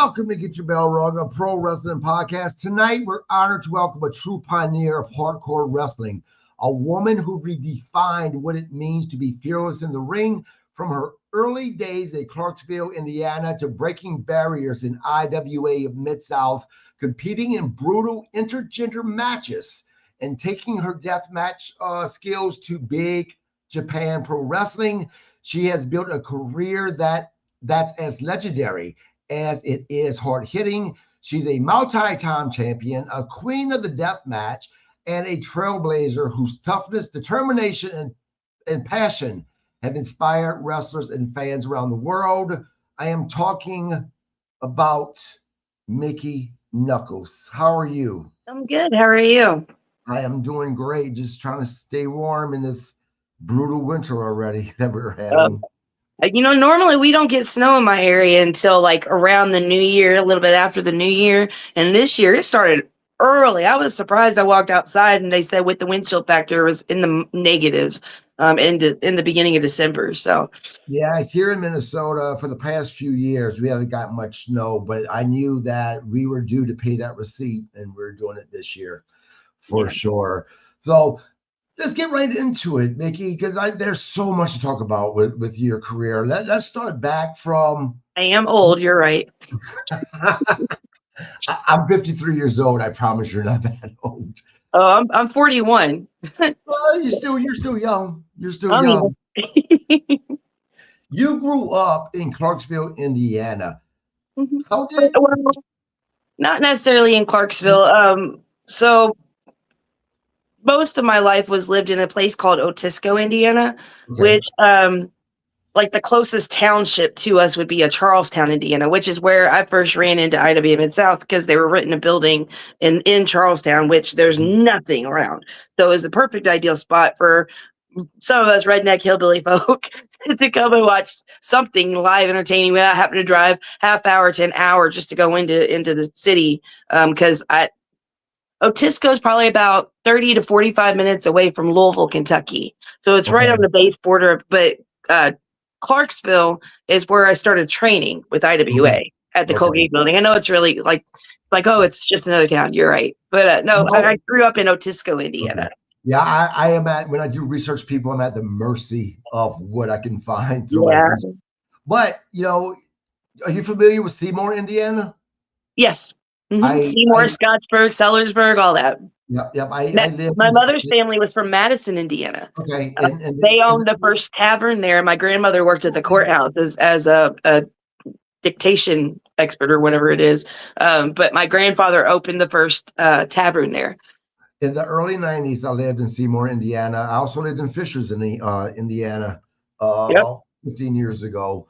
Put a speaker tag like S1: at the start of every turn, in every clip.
S1: Welcome to Get Your Bell Rung, a pro wrestling podcast. Tonight, we're honored to welcome a true pioneer of hardcore wrestling, a woman who redefined what it means to be fearless in the ring, from her early days at Clarksville, Indiana, to breaking barriers in IWA Mid-South, competing in brutal intergender matches, and taking her deathmatch skills to big Japan Pro Wrestling. She has built a career that's as legendary as it is hard-hitting. She's a multi-time champion, a queen of the deathmatch, and a trailblazer whose toughness, determination, and passion have inspired wrestlers and fans around the world. I am talking about Mickie Knuckles. How are you?
S2: I'm good. How are you?
S1: I am doing great. Just trying to stay warm in this brutal winter already that we're having.
S2: Normally we don't get snow in my area until like around the new year, a little bit after the new year. And this year it started early. I was surprised. I walked outside and they said with the wind chill factor was in the negatives in the beginning of December. So
S1: yeah, here in Minnesota for the past few years, we haven't got much snow, but I knew that we were due to pay that receipt and we're doing it this year for sure. So let's get right into it, Mickie, because there's so much to talk about with your career. Let's start back from...
S2: I am old, you're right.
S1: I'm 53 years old. I promise you're not that old.
S2: Oh, I'm 41.
S1: Well, you're still young. You're still young. You grew up in Clarksville, Indiana. How did...
S2: Well, not necessarily in Clarksville. So most of my life was lived in a place called Otisco, Indiana, which like the closest township to us would be a Charlestown, Indiana, which is where I first ran into IWA Mid-South because they were renting a building in Charlestown, which there's nothing around. So it was the perfect ideal spot for some of us redneck hillbilly folk to come and watch something live entertaining without having to drive half hour to an hour just to go into the city. Because Otisco is probably about 30 to 45 minutes away from Louisville, Kentucky. So it's right on the base border. But Clarksville is where I started training with IWA at the Kg building. I know it's really like, oh, it's just another town. You're right. But no, I grew up in Otisco, Indiana.
S1: Yeah, I am when I do research people, I'm at the mercy of what I can find through But, are you familiar with Seymour, Indiana?
S2: Yes. Seymour, Scottsburg, Sellersburg, all that.
S1: Yep.
S2: My mother's family was from Madison, Indiana.
S1: Okay.
S2: They owned the first tavern there. My grandmother worked at the courthouse as a dictation expert or whatever it is. But my grandfather opened the first tavern there.
S1: In the early 90s, I lived in Seymour, Indiana. I also lived in Fishers, Indiana, 15 years ago.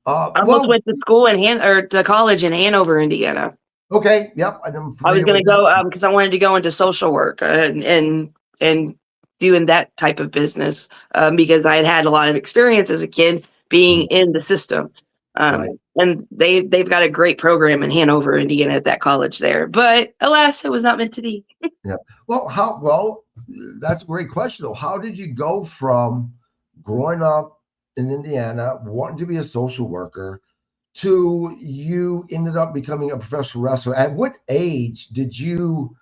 S2: I almost went to school to college in Hanover, Indiana.
S1: Okay. Yep.
S2: I was going to go because I wanted to go into social work and doing that type of business because I had a lot of experience as a kid being in the system. And they've got a great program in Hanover, Indiana at that college there. But alas, it was not meant to be.
S1: Yeah. Well, that's a great question though. How did you go from growing up in Indiana, wanting to be a social worker, to you ended up becoming a professional wrestler? At what age did you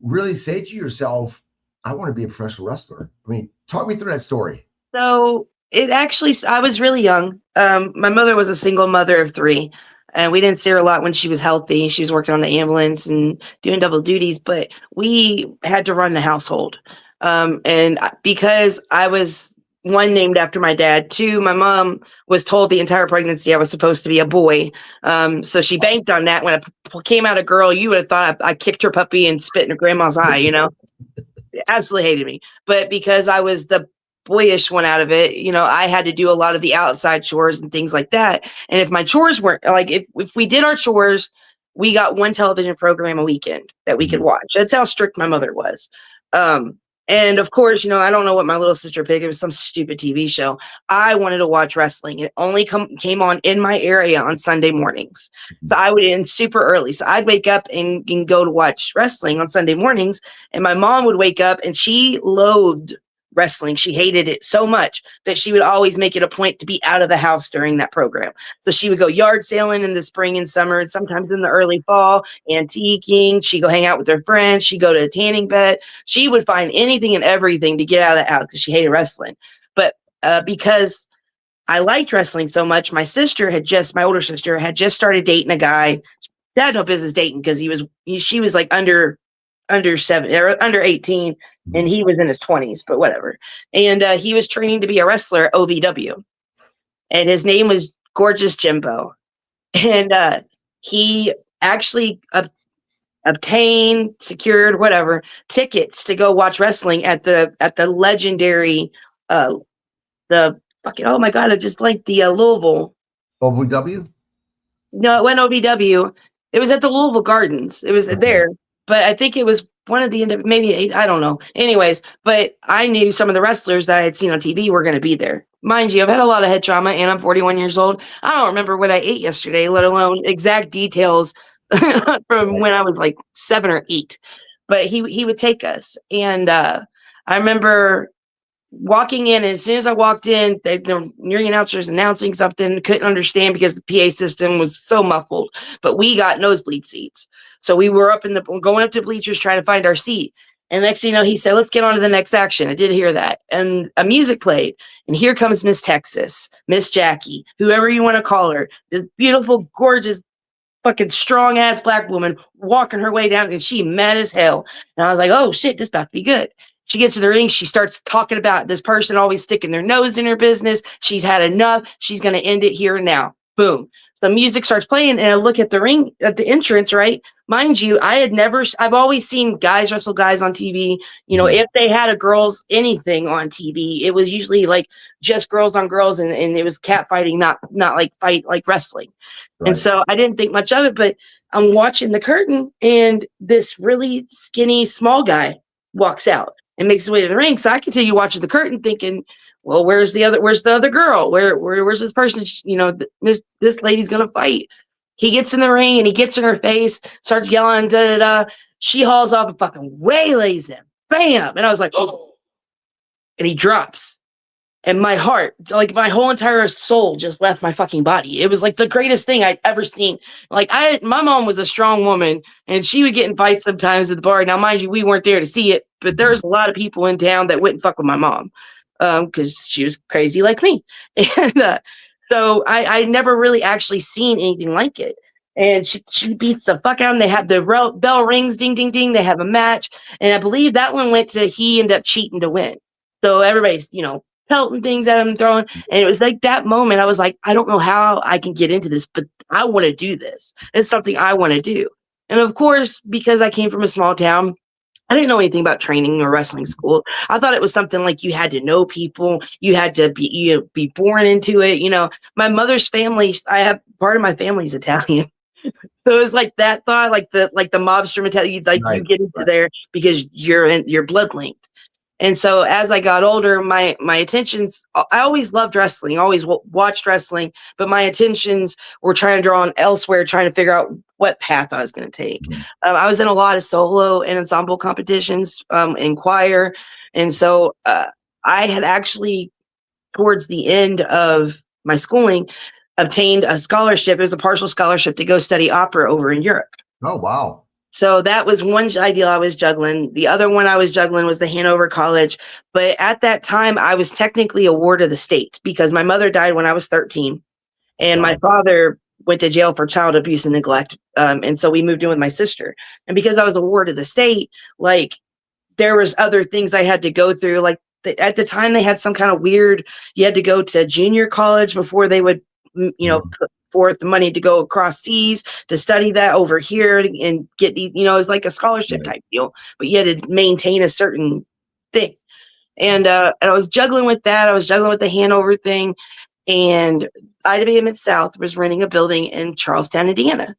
S1: really say to yourself, I want to be a professional wrestler? I mean, talk me through that story.
S2: So I was really young. My mother was a single mother of 3, and we didn't see her a lot when she was healthy. She was working on the ambulance and doing double duties, but we had to run the household. And because I was, 1, named after my dad, 2, my mom was told the entire pregnancy I was supposed to be a boy. So she banked on that. When I came out a girl, you would have thought I kicked her puppy and spit in her grandma's eye, Absolutely hated me. But because I was the boyish one out of it, I had to do a lot of the outside chores and things like that. And if my chores weren't like, if we did our chores, we got 1 television program a weekend that we could watch. That's how strict my mother was. And of course, I don't know what my little sister picked. It was some stupid TV show. I wanted to watch wrestling. It only came on in my area on Sunday mornings. So I would in super early. So I'd wake up and go to watch wrestling on Sunday mornings. And my mom would wake up and she loathed wrestling. She hated it so much that she would always make it a point to be out of the house during that program. So she would go yard sailing in the spring and summer, and sometimes in the early fall, antiquing. She'd go hang out with her friends. She'd go to a tanning bed. She would find anything and everything to get out of the house because she hated wrestling. But because I liked wrestling so much, my older sister had just started dating a guy. Dad had no business dating because she was like under 18, and he was in his 20s, but whatever. And he was training to be a wrestler at OVW, and his name was Gorgeous Jimbo. And he actually secured whatever tickets to go watch wrestling at the legendary oh my god, I just blanked, the Louisville
S1: OVW.
S2: No, it went OVW. It was at the Louisville Gardens. It was there, but I think it was one of the maybe I don't know. Anyways, but I knew some of the wrestlers that I had seen on TV were going to be there. Mind you, I've had a lot of head trauma, and I'm 41 years old. I don't remember what I ate yesterday, let alone exact details from when I was like 7 or 8. But he would take us, and I remember walking in. As soon as I walked in, the ring announcers announcing something, couldn't understand because the PA system was so muffled. But we got nosebleed seats, so we were going up to bleachers trying to find our seat. And next thing you know, he said, "Let's get on to the next action." I did hear that, and a music played, and here comes Miss Texas, Miss Jackie, whoever you want to call her, this beautiful, gorgeous, fucking strong ass black woman walking her way down, and she mad as hell. And I was like, "Oh shit, this about to be good." She gets to the ring. She starts talking about this person always sticking their nose in her business. She's had enough. She's going to end it here and now. Boom. So music starts playing, and I look at the ring, at the entrance, right? Mind you, I've always seen guys wrestle guys on TV. You know, if they had a girls anything on TV, it was usually like just girls on girls, and it was cat fighting, not like wrestling. Right. And so I didn't think much of it, but I'm watching the curtain, and this really skinny, small guy walks out and makes his way to the ring. So I continue watching the curtain thinking, well, where's the other girl? Where's this person? You know, this lady's going to fight. He gets in the ring, and he gets in her face, starts yelling, da, da, da. She hauls off and fucking waylays him. Bam. And I was like, oh, and he drops. And my heart, like my whole entire soul just left my fucking body. It was like the greatest thing I'd ever seen. Like my mom was a strong woman, and she would get in fights sometimes at the bar. Now, mind you, we weren't there to see it, but there's a lot of people in town that wouldn't fuck with my mom because she was crazy like me. And so I never really actually seen anything like it. And she beats the fuck out of him. They have the bell rings, ding, ding, ding. They have a match. And I believe that one went to he ended up cheating to win. So everybody's, pelting things at him, throwing. And it was like that moment, I was like, I don't know how I can get into this, but I want to do this. It's something I want to do. And of course, because I came from a small town, I didn't know anything about training or wrestling school. I thought it was something like you had to know people, you had to be born into it. My mother's family, part of my family's Italian. So it was like that thought, like the mobster mentality, right, you get into there because you're blood linked. And so as I got older, my attentions, I always loved wrestling, always watched wrestling, but my attentions were trying to draw on elsewhere, trying to figure out what path I was going to take. I was in a lot of solo and ensemble competitions in choir. And so I had actually, towards the end of my schooling, obtained a scholarship. It was a partial scholarship to go study opera over in Europe.
S1: Oh, wow.
S2: So that was one ideal I was juggling. The other one I was juggling was the Hanover College. But at that time, I was technically a ward of the state because my mother died when I was 13. And my father went to jail for child abuse and neglect. And so we moved in with my sister. And because I was a ward of the state, like there was other things I had to go through. Like at the time, they had some kind of weird, you had to go to junior college before they would, put forth the money to go across seas to study that over here and get these, it was like a scholarship type deal, but you had to maintain a certain thing. And I was juggling with that. I was juggling with the Hanover thing, and IWA Mid-South was renting a building in Charlestown, Indiana.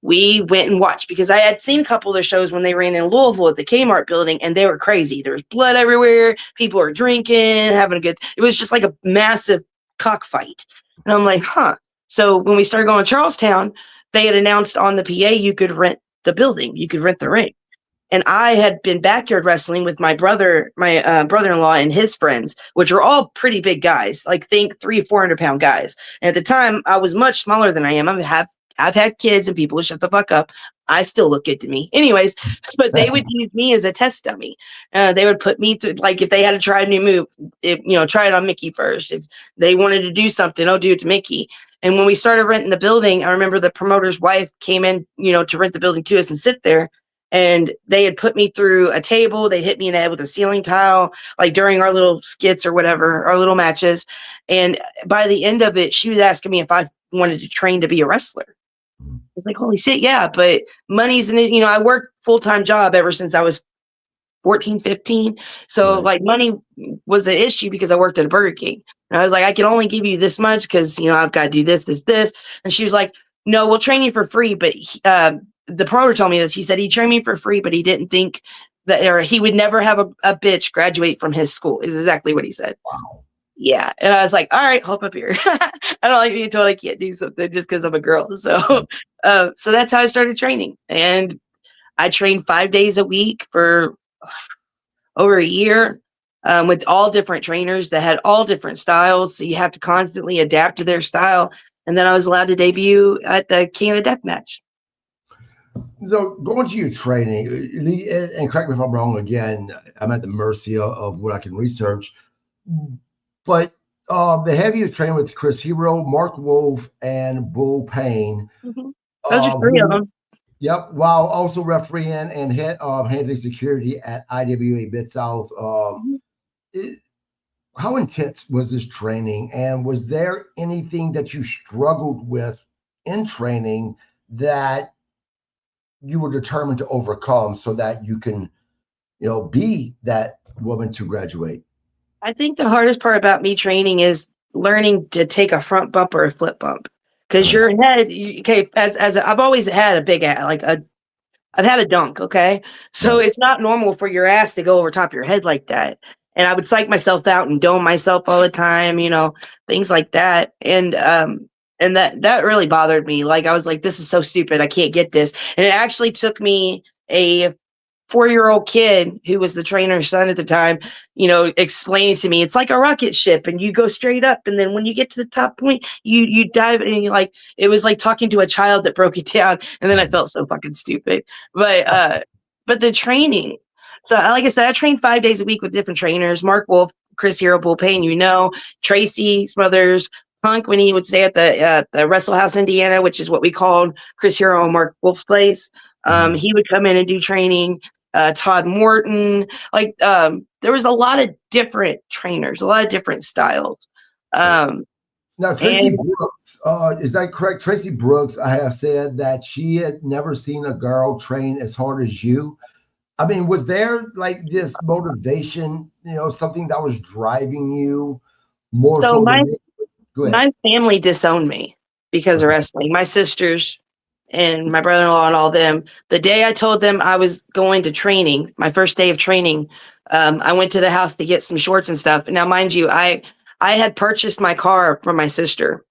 S2: We went and watched because I had seen a couple of their shows when they ran in Louisville at the Kmart building, and they were crazy. There was blood everywhere. People were drinking, having it was just like a massive cockfight. And I'm like, huh. So when we started going to Charlestown, they had announced on the PA you could rent the building, you could rent the ring. And I had been backyard wrestling with my brother-in-law and his friends, which were all pretty big guys, like think 300-400-pound guys. And at the time, I was much smaller than I am. I've had kids and people who shut the fuck up. I still look good to me. Anyways, but they would use me as a test dummy. They would put me through, like if they had to try a new move, try it on Mickie first. If they wanted to do something, I'll do it to Mickie. And when we started renting the building, I remember the promoter's wife came in, to rent the building to us and sit there. And they had put me through a table. They'd hit me in the head with a ceiling tile, like during our little skits or whatever, our little matches. And by the end of it, she was asking me if I wanted to train to be a wrestler. I was like, holy shit, yeah, but money's in it. I worked full-time job ever since I was 14, 15. So like money was an issue because I worked at a Burger King. And I was like, I can only give you this much because, I've got to do this. And she was like, no, we'll train you for free. But the promoter told me this. He said he trained me for free, but he didn't think that, or he would never have a bitch graduate from his school, is exactly what he said.
S1: Wow.
S2: Yeah. And I was like, all right, hop up here. I don't like being told I can't do something just because I'm a girl. So, so that's how I started training. And I trained 5 days a week for over a year with all different trainers that had all different styles. So you have to constantly adapt to their style. And then I was allowed to debut at the King of the Deathmatch.
S1: So going to your training, and correct me if I'm wrong again, I'm at the mercy of what I can research, but they have you train with Chris Hero, Mark Wolf, and Bull Payne.
S2: Mm-hmm. Those are three of them.
S1: Yep, while also refereeing and handling security at IWA Mid-South. How intense was this training, and was there anything that you struggled with in training that you were determined to overcome so that you can, be that woman to graduate?
S2: I think the hardest part about me training is learning to take a front bump or a flip bump, because your head, as I've always had a big ass, I've had a dunk. Okay. So it's not normal for your ass to go over top of your head like that. And I would psych myself out and dome myself all the time, things like that. And that really bothered me. Like, I was like, this is so stupid. I can't get this. And it actually took me a 4-year-old kid who was the trainer's son at the time, explaining to me, it's like a rocket ship and you go straight up. And then when you get to the top point, you dive, and it was like talking to a child that broke it down. And then I felt so fucking stupid. But the training. So like I said, I trained 5 days a week with different trainers: Mark Wolf, Chris Hero, Bull Payne, Tracy Smothers, Punk, when he would stay at the Wrestle House, Indiana, which is what we called Chris Hero and Mark Wolf's place. He would come in and do training. Todd Morton, there was a lot of different trainers, a lot of different styles.
S1: Now, Tracy Brooks, is that correct? Tracy Brooks, I have said that she had never seen a girl train as hard as you. I mean, was there like this motivation, something that was driving you more so than me? Go ahead.
S2: My family disowned me because of wrestling. My sisters and my brother-in-law and all them. The day I told them I was going to training, my first day of training, I went to the house to get some shorts and stuff. Now, mind you, I had purchased my car from my sister,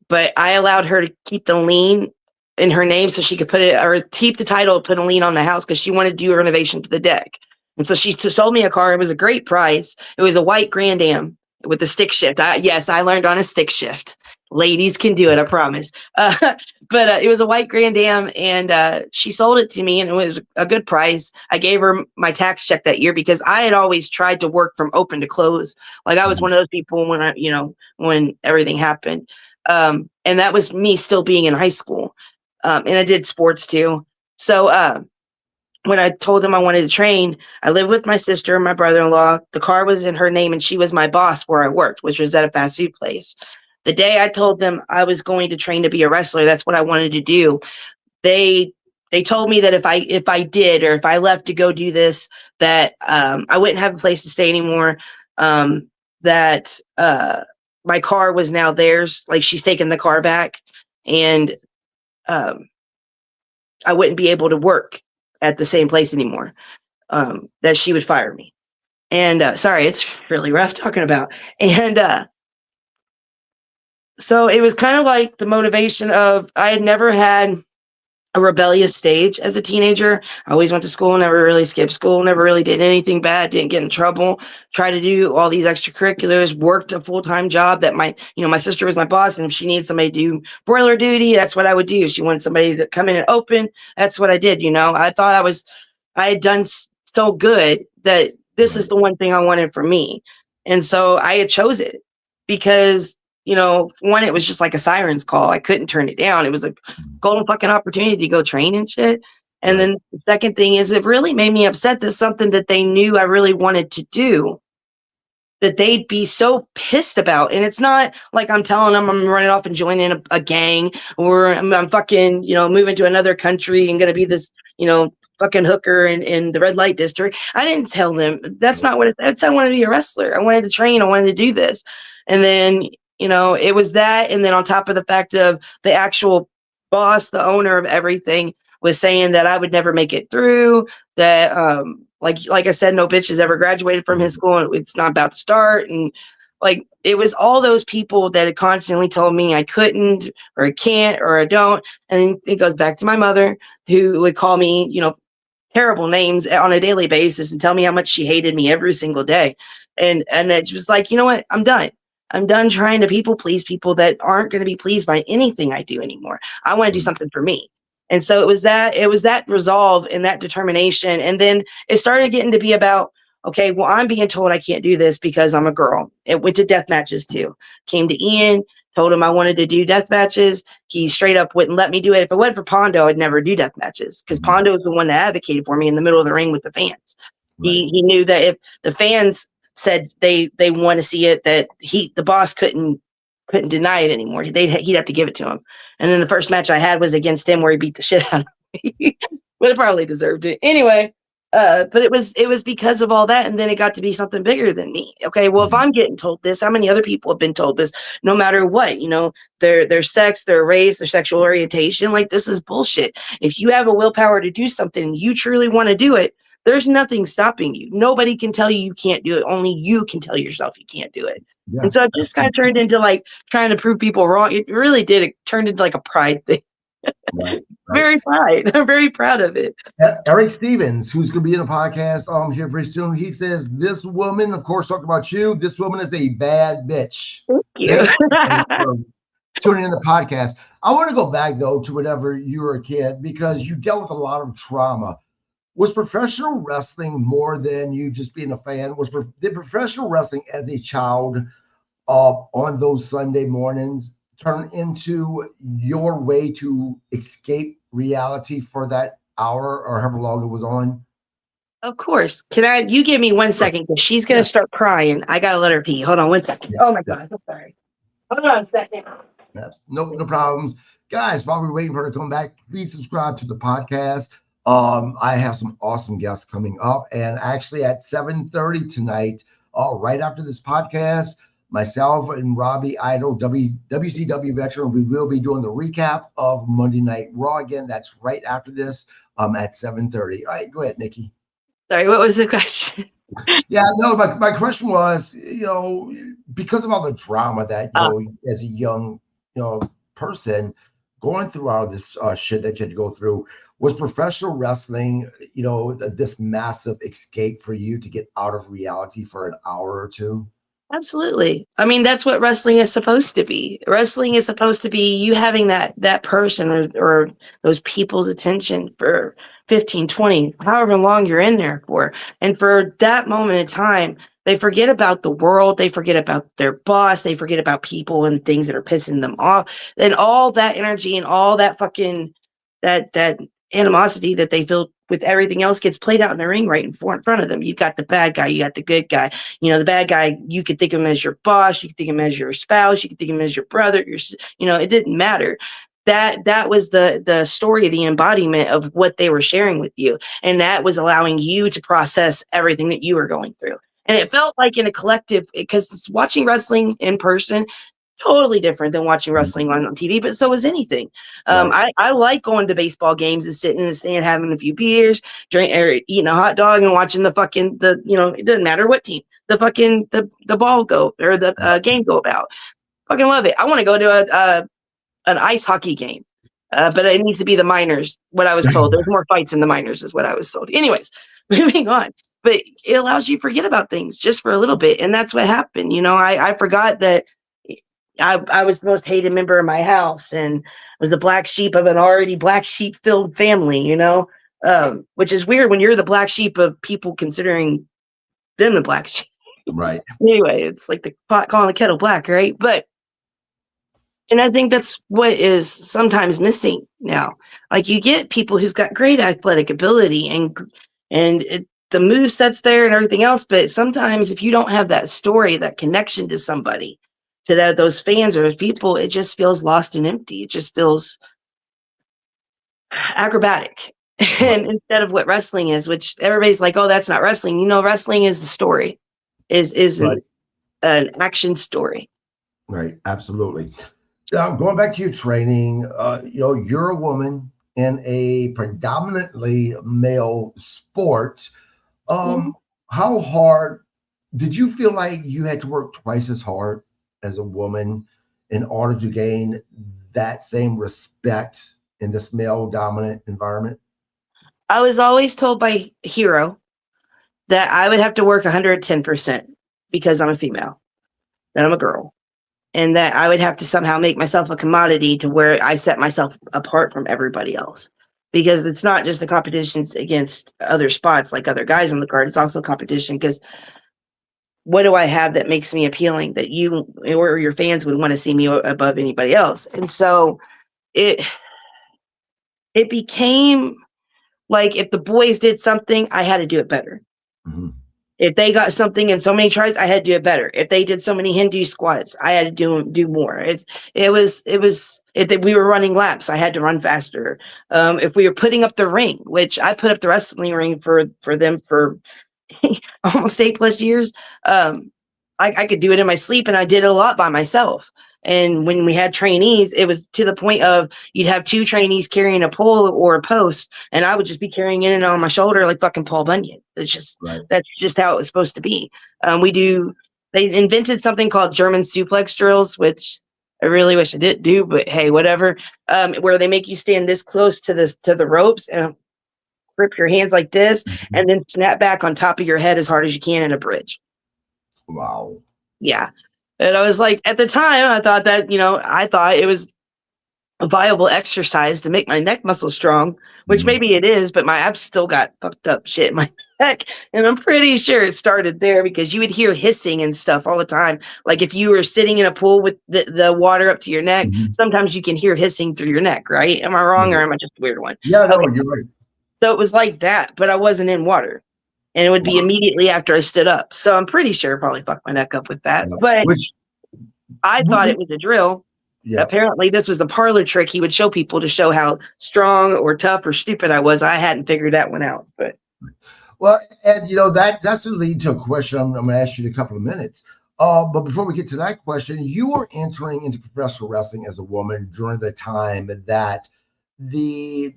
S2: but I allowed her to keep the lien in her name so she could put it, or keep the title, put a lien on the house, because she wanted to do a renovation to the deck. And so she sold me a car. It was a great price. It was a white Grand Am with the stick shift. Yes, I learned on a stick shift. Ladies can do it, I promise. But it was a white Grand Am, and she sold it to me, and it was a good price. I gave her my tax check that year because I had always tried to work from open to close. Like, I was one of those people when everything happened. And that was me still being in high school. And I did sports too. So when I told him I wanted to train, I lived with my sister and my brother-in-law. The car was in her name, and she was my boss where I worked, which was at a fast food place. The day I told them I was going to train to be a wrestler, that's what I wanted to do. They told me that if I did, or if I left to go do this, that I wouldn't have a place to stay anymore. That my car was now theirs. Like, she's taken the car back, and I wouldn't be able to work at the same place anymore. That she would fire me. And sorry, it's really rough talking about. And so it was kind of like the motivation of, I had never had a rebellious stage as a teenager. I always went to school, never really skipped school, never really did anything bad, didn't get in trouble, tried to do all these extracurriculars, worked a full-time job that my sister was my boss. And if she needed somebody to do boiler duty, that's what I would do. If she wanted somebody to come in and open, that's what I did. I thought I had done so good that this is the one thing I wanted for me. And so I had chose it because one, it was just like a siren's call. I couldn't turn it down. It was a golden fucking opportunity to go train and shit. And then the second thing is it really made me upset that something that they knew I really wanted to do, that they'd be so pissed about. And it's not like I'm telling them I'm running off and joining a gang, or I'm fucking, moving to another country and going to be this, fucking hooker in the red light district. I didn't tell them. That's not what I wanted to be a wrestler. I wanted to train. I wanted to do this. And then, it was that. And then on top of the fact of the actual boss, the owner of everything, was saying that I would never make it through, that, like I said, no bitch has ever graduated from his school, and it's not about to start. And it was all those people that had constantly told me I couldn't, or I can't, or I don't. And it goes back to my mother, who would call me, terrible names on a daily basis and tell me how much she hated me every single day. And it's just like, you know what? I'm done. I'm done trying to people please people that aren't going to be pleased by anything I do anymore. I want to do something for me. And so it was that resolve and that determination. And then it started getting to be about, okay, well, I'm being told I can't do this because I'm a girl. It went to death matches too. Came to Ian, told him I wanted to do death matches. He straight up wouldn't let me do it. If it wasn't for Pondo, I'd never do death matches, because Pondo was the one that advocated for me in the middle of the ring with the fans. Right. He knew that if the fans said they want to see it, that the boss couldn't deny it anymore. He'd have to give it to him. And then the first match I had was against him, where he beat the shit out of me. But it probably deserved it anyway. But it was because of all that, and then it got to be something bigger than me. Okay, well, if I'm getting told this, how many other people have been told this? No matter what, their sex, their race, their sexual orientation, this is bullshit. If you have a willpower to do something and you truly want to do it, there's nothing stopping you. Nobody can tell you can't do it. Only you can tell yourself you can't do it. Yeah, and so it just kind of turned into trying to prove people wrong. It really did. It turned into a pride thing. Right. Very proud. I'm very proud of it.
S1: Eric Stevens, who's going to be in the podcast here very soon, he says, this woman, of course, talking about you, this woman is a bad bitch.
S2: Thank you.
S1: Tuning in the podcast. I want to go back, though, to whenever you were a kid, because you dealt with a lot of trauma. Was professional wrestling more than you just being a fan? Did professional wrestling as a child on those Sunday mornings turn into your way to escape reality for that hour or however long it was on?
S2: Of course. You give me 1 second, because she's going to start crying. I got to let her pee. Hold on 1 second. Yeah. Oh my God. I'm sorry. Hold on a second.
S1: No problems. Guys, while we're waiting for her to come back, please subscribe to the podcast. I have some awesome guests coming up, and actually at 7:30 tonight, right after this podcast, myself and Robbie Idol, WCW veteran, we will be doing the recap of Monday Night Raw again. That's right after this, at 7:30. All right, go ahead, Nikki.
S2: Sorry, what was the question?
S1: Yeah, no, my question was, because of all the drama that, as a young, person going through all this shit that you had to go through, was professional wrestling, this massive escape for you to get out of reality for an hour or two?
S2: Absolutely. I mean, that's what wrestling is supposed to be. Wrestling is supposed to be you having that person or those people's attention for 15, 20, however long you're in there for. And for that moment in time, they forget about the world. They forget about their boss. They forget about people and things that are pissing them off. And all that energy and all that fucking, that animosity that they feel with everything else gets played out in the ring right in front of them. You've got the bad guy, you got the good guy. The bad guy, you could think of him as your boss, you could think of him as your spouse, you could think of him as your brother, it didn't matter. That was the story, the embodiment of what they were sharing with you. And that was allowing you to process everything that you were going through. And it felt like in a collective, because watching wrestling in person, totally different than watching wrestling on TV, but so is anything. Right. I like going to baseball games and sitting in the stand, having a few beers, eating a hot dog and watching it doesn't matter what team, the ball go or the game go about. Fucking love it. I want to go to an ice hockey game. But it needs to be the minors, what I was told. There's more fights in the minors is what I was told. Anyways, moving on. But it allows you to forget about things just for a little bit. And that's what happened. You know, I forgot that I was the most hated member of my house and was the black sheep of an already black sheep filled family, you know, which is weird when you're the black sheep of people considering them the black sheep.
S1: Right.
S2: Anyway, it's like the pot calling the kettle black, right? And I think that's what is sometimes missing now. Like you get people who've got great athletic ability and the move sets there and everything else, but sometimes if you don't have that story, that connection to somebody, to those fans or those people, it just feels lost and empty. It just feels acrobatic. And instead of what wrestling is, which everybody's like, oh, that's not wrestling. You know, wrestling is the story, is
S1: Right.
S2: an action story.
S1: Right. Absolutely. Going back to your training, you know, you're a woman in a predominantly male sport. How hard did you feel like you had to work twice as hard as a woman in order to gain that same respect in this male dominant environment?
S2: I was always told by Hero that I would have to work 110% because I'm a female, that I'm a girl, and that I would have to somehow make myself a commodity to where I set myself apart from everybody else. Because it's not just the competitions against other spots like other guys on the card, it's also competition because what do I have that makes me appealing that you or your fans would want to see me above anybody else? And so it became like if the boys did something, I had to do it better.
S1: Mm-hmm.
S2: If they got something in so many tries, I had to do it better. If they did so many Hindu squats, I had to do more. If we were running laps, I had to run faster. If we were putting up the ring, which I put up the wrestling ring for them for almost 8+ years, I could do it in my sleep, and I did it a lot by myself. And when we had trainees, it was to the point of you'd have 2 trainees carrying a pole or a post, and I would just be carrying it on my shoulder like fucking Paul Bunyan. It's just That's just how it was supposed to be. They invented something called German suplex drills, which I really wish I didn't do, but hey, whatever. Where they make you stand this close to the ropes and grip your hands like this, and then snap back on top of your head as hard as you can in a bridge.
S1: Wow.
S2: Yeah. And I was like, at the time, I thought that, I thought it was a viable exercise to make my neck muscle strong, which maybe it is, but my abs still got fucked up shit in my neck. And I'm pretty sure it started there because you would hear hissing and stuff all the time. Like if you were sitting in a pool with the water up to your neck, sometimes you can hear hissing through your neck, right? Am I wrong or am I just a weird one?
S1: Yeah, no, you're right.
S2: So it was like that, but I wasn't in water. And it would be immediately after I stood up. So I'm pretty sure I probably fucked my neck up with that. But I thought it was a drill. Yeah. Apparently, this was the parlor trick he would show people to show how strong or tough or stupid I was. I hadn't figured that one out. But
S1: and that's going to lead to a question I'm going to ask you in a couple of minutes. But before we get to that question, you were entering into professional wrestling as a woman during the time that the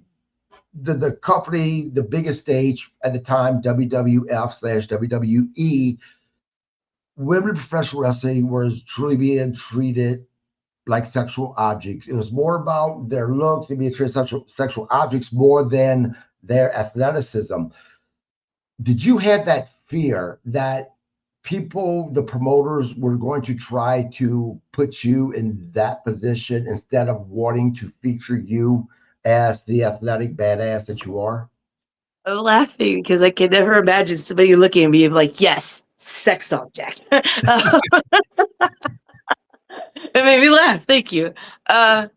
S1: company, the biggest stage at the time, WWF/WWE, women professional wrestling was truly being treated like sexual objects. It was more about their looks and being treated sexual objects more than their athleticism. Did you have that fear that people, the promoters, were going to try to put you in that position instead of wanting to feature you as the athletic badass that you are?
S2: I'm laughing because I can never imagine somebody looking at me and be like, yes, sex object. It made me laugh. Thank you. I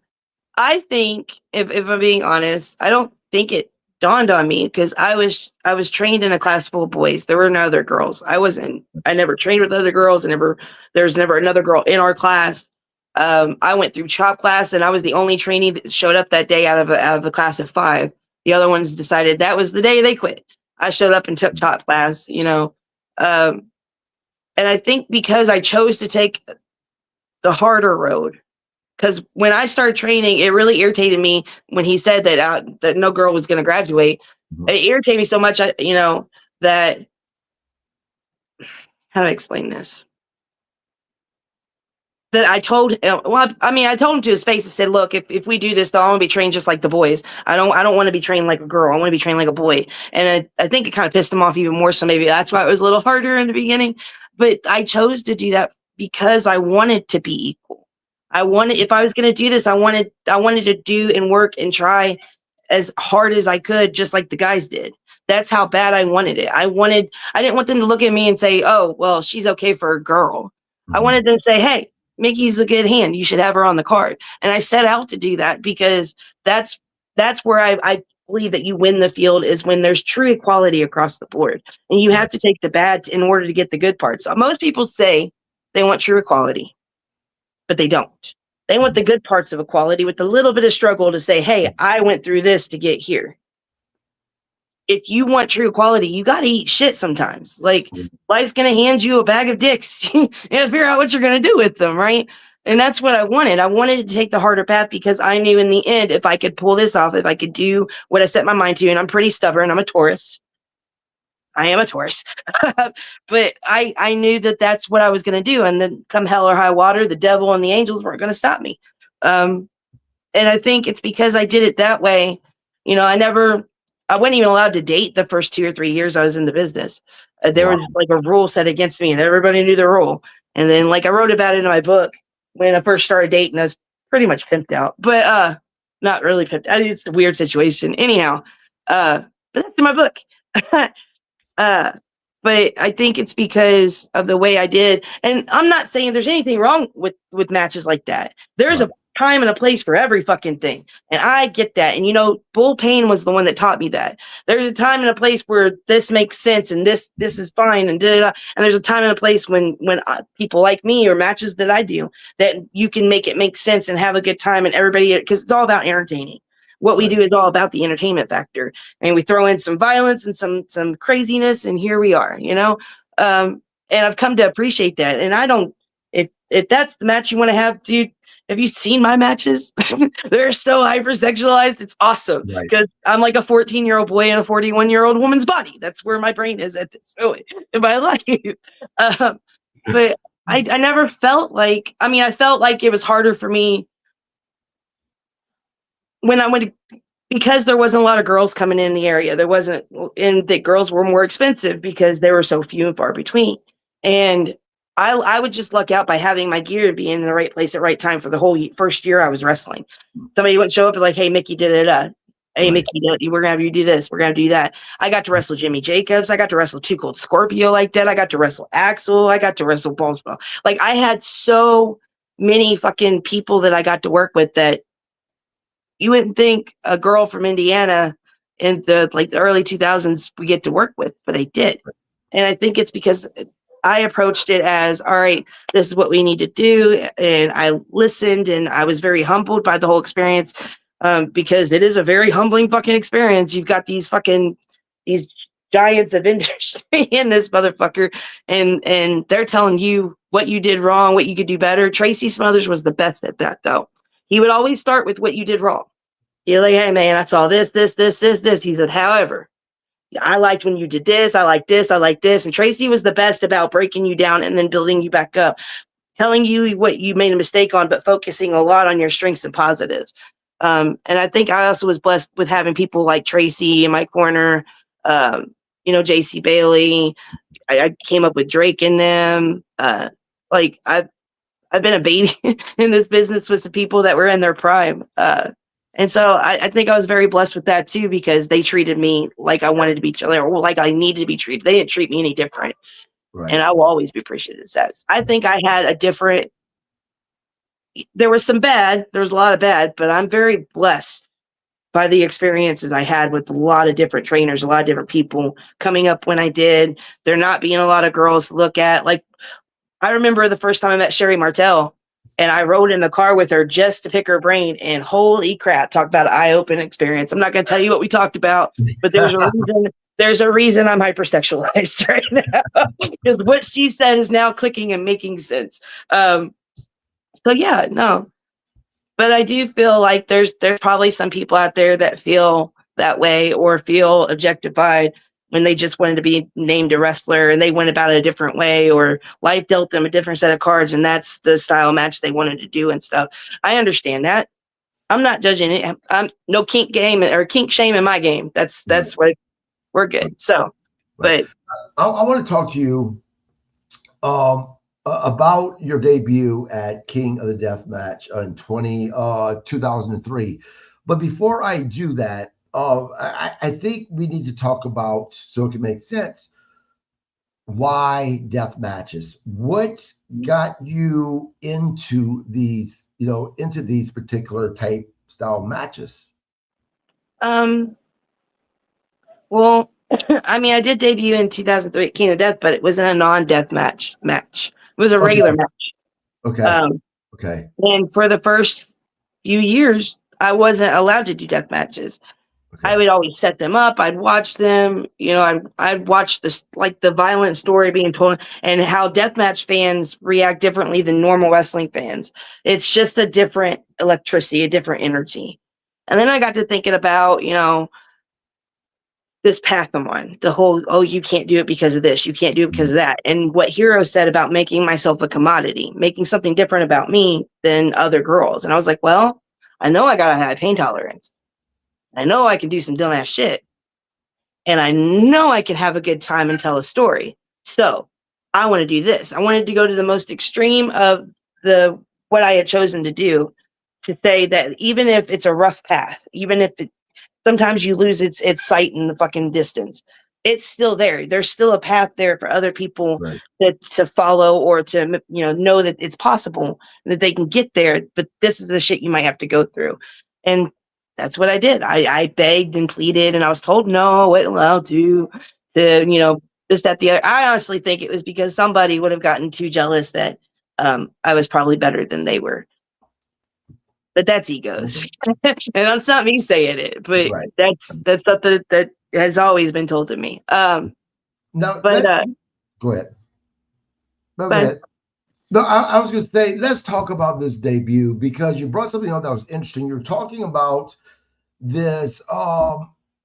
S2: think if I'm being honest, I don't think it dawned on me because I was trained in a class full of boys. There were no other girls. I never trained with other girls, and there was never another girl in our class. I went through chop class, and I was the only trainee that showed up that day out of the class of 5. The other ones decided that was the day they quit. I showed up and took chop class, and I think because I chose to take the harder road, because when I started training, it really irritated me when he said that no girl was going to graduate. It irritated me so much, that how do I explain this? that I told him, well, I mean, I told him to his face. I said, look, if we do this, though, I want to be trained just like the boys. I don't want to be trained like a girl. I want to be trained like a boy. And I think it kind of pissed him off even more. So maybe that's why it was a little harder in the beginning. But I chose to do that because I wanted to be equal. If I was going to do this, I wanted to do and work and try as hard as I could, just like the guys did. That's how bad I wanted it. I didn't want them to look at me and say, oh, well, she's okay for a girl. I wanted them to say, hey, Mickie's a good hand. You should have her on the card. And I set out to do that because that's where I believe that you win the field, is when there's true equality across the board. And you have to take the bad in order to get the good parts. Most people say they want true equality, but they don't. They want the good parts of equality with a little bit of struggle to say, hey, I went through this to get here. If you want true equality, you got to eat shit sometimes. Like, life's going to hand you a bag of dicks. You gotta figure out what you're going to do with them, right? And that's what I wanted. I wanted to take the harder path because I knew in the end, if I could pull this off, if I could do what I set my mind to, and I'm pretty stubborn, I'm a Taurus. I am a Taurus. But I knew that that's what I was going to do. And then come hell or high water, the devil and the angels weren't going to stop me. And I think it's because I did it that way. You know, I wasn't even allowed to date the first 2 or 3 years I was in the business. There was like a rule set against me, and everybody knew the rule. And then, like, I wrote about it in my book when I first started dating. I was pretty much pimped out, but not really pimped. I mean, it's a weird situation. Anyhow, but that's in my book. But I think it's because of the way I did. And I'm not saying there's anything wrong with matches like that. There's a time and a place for every fucking thing. And I get that. And, you know, Bull Payne was the one that taught me that. There's a time and a place where this makes sense and this is fine and da-da-da. And there's a time and a place when people like me, or matches that I do, that you can make it make sense and have a good time, and everybody, because it's all about entertaining. What we do is all about the entertainment factor, and we throw in some violence and some craziness, and here we are, you know? And I've come to appreciate that. And I don't, if that's the match you want to have, dude, have you seen my matches? They're so hypersexualized. It's awesome because I'm like a 14-year-old boy in a 41-year-old woman's body. That's where my brain is at this point in my life. But I never felt like, I mean, I felt like it was harder for me when I went, because there wasn't a lot of girls coming in the area. There wasn't, and the girls were more expensive because they were so few and far between. And I would just luck out by having my gear be in the right place at right time for the whole first year I was wrestling. Somebody wouldn't show up and like, hey, Mickie, hey, Mickie, we're going to have you do this. We're going to do that. I got to wrestle Jimmy Jacobs. I got to wrestle Too Cold Scorpio like that. I got to wrestle Axel. I got to wrestle Ballswell. Like, I had so many fucking people that I got to work with that you wouldn't think a girl from Indiana in the early 2000s we get to work with, but I did. And I think it's because I approached it as, all right, this is what we need to do. And I listened, and I was very humbled by the whole experience, because it is a very humbling fucking experience. You've got these giants of industry in this motherfucker, and they're telling you what you did wrong, what you could do better. Tracy Smothers was the best at that, though. He would always start with what you did wrong. You're like, hey, man, I saw this. He said, however, I liked when you did this. I like this. And Tracy was the best about breaking you down and then building you back up, telling you what you made a mistake on, but focusing a lot on your strengths and positives. And I think I also was blessed with having people like Tracy in my corner, JC Bailey. I came up with Drake in them. I've been a baby in this business with some people that were in their prime. And so I think I was very blessed with that too, because they treated me like I wanted to be treated, or like I needed to be treated. They didn't treat me any different. Right. And I will always be appreciative of that. I think I had there was some bad, there was a lot of bad, but I'm very blessed by the experiences I had with a lot of different trainers, a lot of different people coming up when I did. There not being a lot of girls to look at. Like, I remember the first time I met Sherry Martel, and I rode in the car with her just to pick her brain, and holy crap, talk about an eye-opening experience. I'm not going to tell you what we talked about, but there's a reason I'm hypersexualized right now, because what she said is now clicking and making sense. So yeah, no, but I do feel like there's probably some people out there that feel that way or feel objectified. when they just wanted to be named a wrestler and they went about it a different way, or life dealt them a different set of cards and that's the style of match they wanted to do and stuff. I understand that. I'm not judging it. I'm no kink game or kink shame in my game. That's what we're good. So, but
S1: I want to talk to you about your debut at King of the Deathmatch in 2003. But before I do that, I think we need to talk about, so it can make sense, why death matches. What got you into these, into these particular type style matches?
S2: Well, I mean, I did debut in 2003 at King of Death, but it wasn't a non-death match. It was a regular match.
S1: Okay. Okay.
S2: And for the first few years, I wasn't allowed to do death matches. Okay. I would always set them up. I'd watch them. I'd watch this, like the violent story being told and how deathmatch fans react differently than normal wrestling fans. It's just a different electricity, a different energy. And then I got to thinking about, this path I'm on, the whole, you can't do it because of this, you can't do it because of that. And what Hero said about making myself a commodity, making something different about me than other girls. And I was like, well, I know I got a high pain tolerance. I know I can do some dumbass shit. And I know I can have a good time and tell a story. So I want to do this. I wanted to go to the most extreme of what I had chosen to do, to say that even if it's a rough path, even if sometimes you lose its sight in the fucking distance, it's still there. There's still a path there for other people to follow, or to know that it's possible, that they can get there. But this is the shit you might have to go through. And that's what I did. I begged and pleaded, and I was told no, what I'll do, this, that, the other. I honestly think it was because somebody would have gotten too jealous that I was probably better than they were. But that's egos. And that's not me saying it, but that's something that has always been told to me.
S1: Go ahead. Go ahead. No, I was going to say, let's talk about this debut, because you brought something up that was interesting. You're talking about this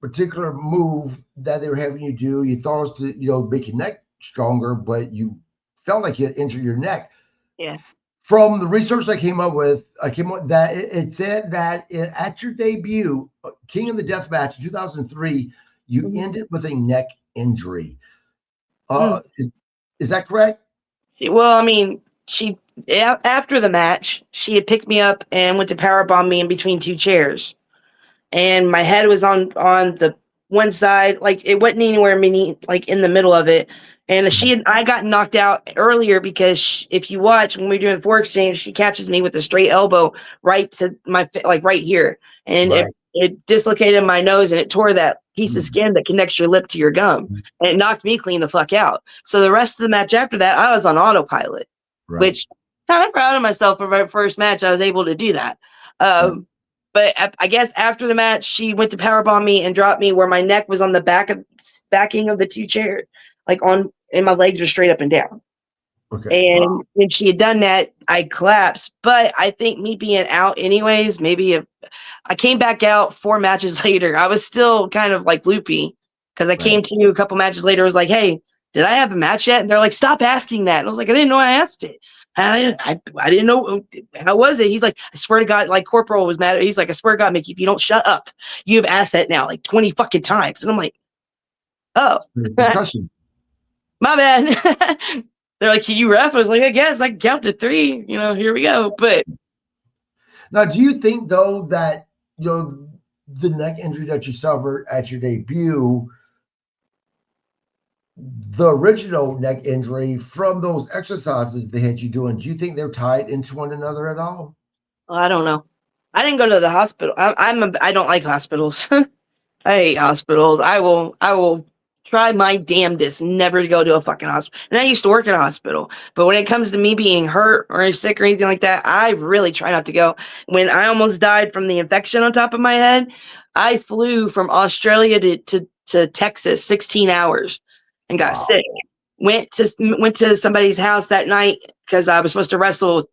S1: particular move that they were having you do. You thought it was to, make your neck stronger, but you felt like you had injured your neck.
S2: Yeah.
S1: From the research I came up with that it said that at your debut, King of the Deathmatch in 2003, you ended with a neck injury. Is that correct?
S2: Well, I mean, after the match, she had picked me up and went to powerbomb me in between two chairs, and my head was on the one side, like it wasn't anywhere like in the middle of it. And I got knocked out earlier because if you watch when we're doing four exchange, she catches me with a straight elbow right to my, like right here. And it dislocated my nose and it tore that piece of skin that connects your lip to your gum. And it knocked me clean the fuck out. So the rest of the match after that, I was on autopilot, which kind of proud of myself for my first match. I was able to do that. But I guess after the match, she went to powerbomb me and dropped me where my neck was on the backing of the two chairs, and my legs were straight up and down. Okay. And when she had done that, I collapsed. But I think me being out anyways, I came back out 4 matches later. I was still kind of like loopy, because I came to you a couple matches later. I was like, hey, did I have a match yet? And they're like, stop asking that. And I was like, I didn't know I asked it. I didn't know. How was it? He's like, I swear to God, like Corporal was mad. He's like, I swear to God, Mickie, if you don't shut up, you've asked that now like 20 fucking times. And I'm like, oh, my bad. They're like, can you ref? I was like, I guess I can count to 3, here we go. But
S1: now, do you think though that, the neck injury that you suffered at your debut, the original neck injury from those exercises they had you doing, do you think they're tied into one another at all?
S2: Well, I don't know. I didn't go to the hospital. I don't like hospitals. I hate hospitals. I will try my damnedest never to go to a fucking hospital. And I used to work at a hospital, but when it comes to me being hurt or sick or anything like that, I really try not to go. When I almost died from the infection on top of my head, I flew from Australia to Texas 16 hours and got sick. Went to somebody's house that night because I was supposed to wrestle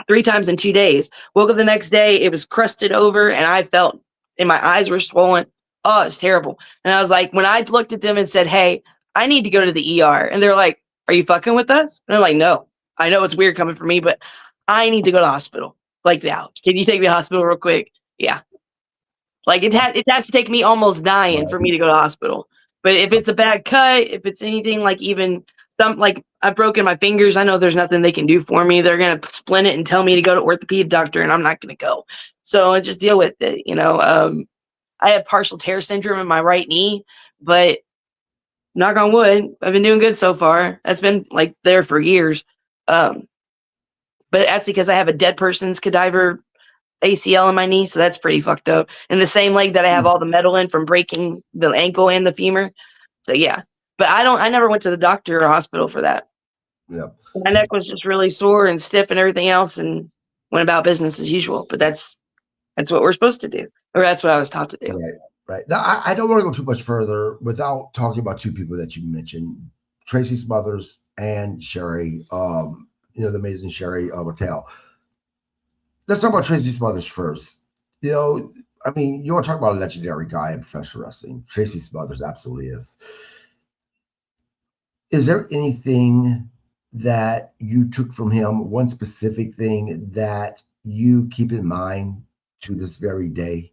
S2: 3 times in 2 days. Woke up the next day, it was crusted over, and I felt, and my eyes were swollen Oh, it's terrible. And I was like, when I looked at them and said, hey, I need to go to the ER. And they're like, are you fucking with us? And I'm like, no, I know it's weird coming from me, but I need to go to the hospital. Like, now, can you take me to the hospital real quick? Yeah. Like, it has to take me almost dying for me to go to the hospital. But if it's a bad cut, if it's anything like even some, like I've broken my fingers, I know there's nothing they can do for me. They're going to splint it and tell me to go to orthopedic doctor, and I'm not going to go. So I just deal with it. I have partial tear syndrome in my right knee, but knock on wood, I've been doing good so far. That's been like there for years. But that's because I have a dead person's cadaver ACL in my knee, so that's pretty fucked up. And the same leg that I have all the metal in from breaking the ankle and the femur. So yeah, but I never went to the doctor or hospital for that.
S1: Yeah,
S2: my neck was just really sore and stiff and everything else, and went about business as usual. But that's what we're supposed to do, or that's what I was taught to do.
S1: Right. Now, I don't want to go too much further without talking about two people that you mentioned, Tracy Smothers and Sherry. The amazing Sherry Mattel. Let's talk about Tracy Smothers first. You want to talk about a legendary guy in professional wrestling. Tracy Smothers absolutely is. Is there anything that you took from him, one specific thing that you keep in mind to this very day?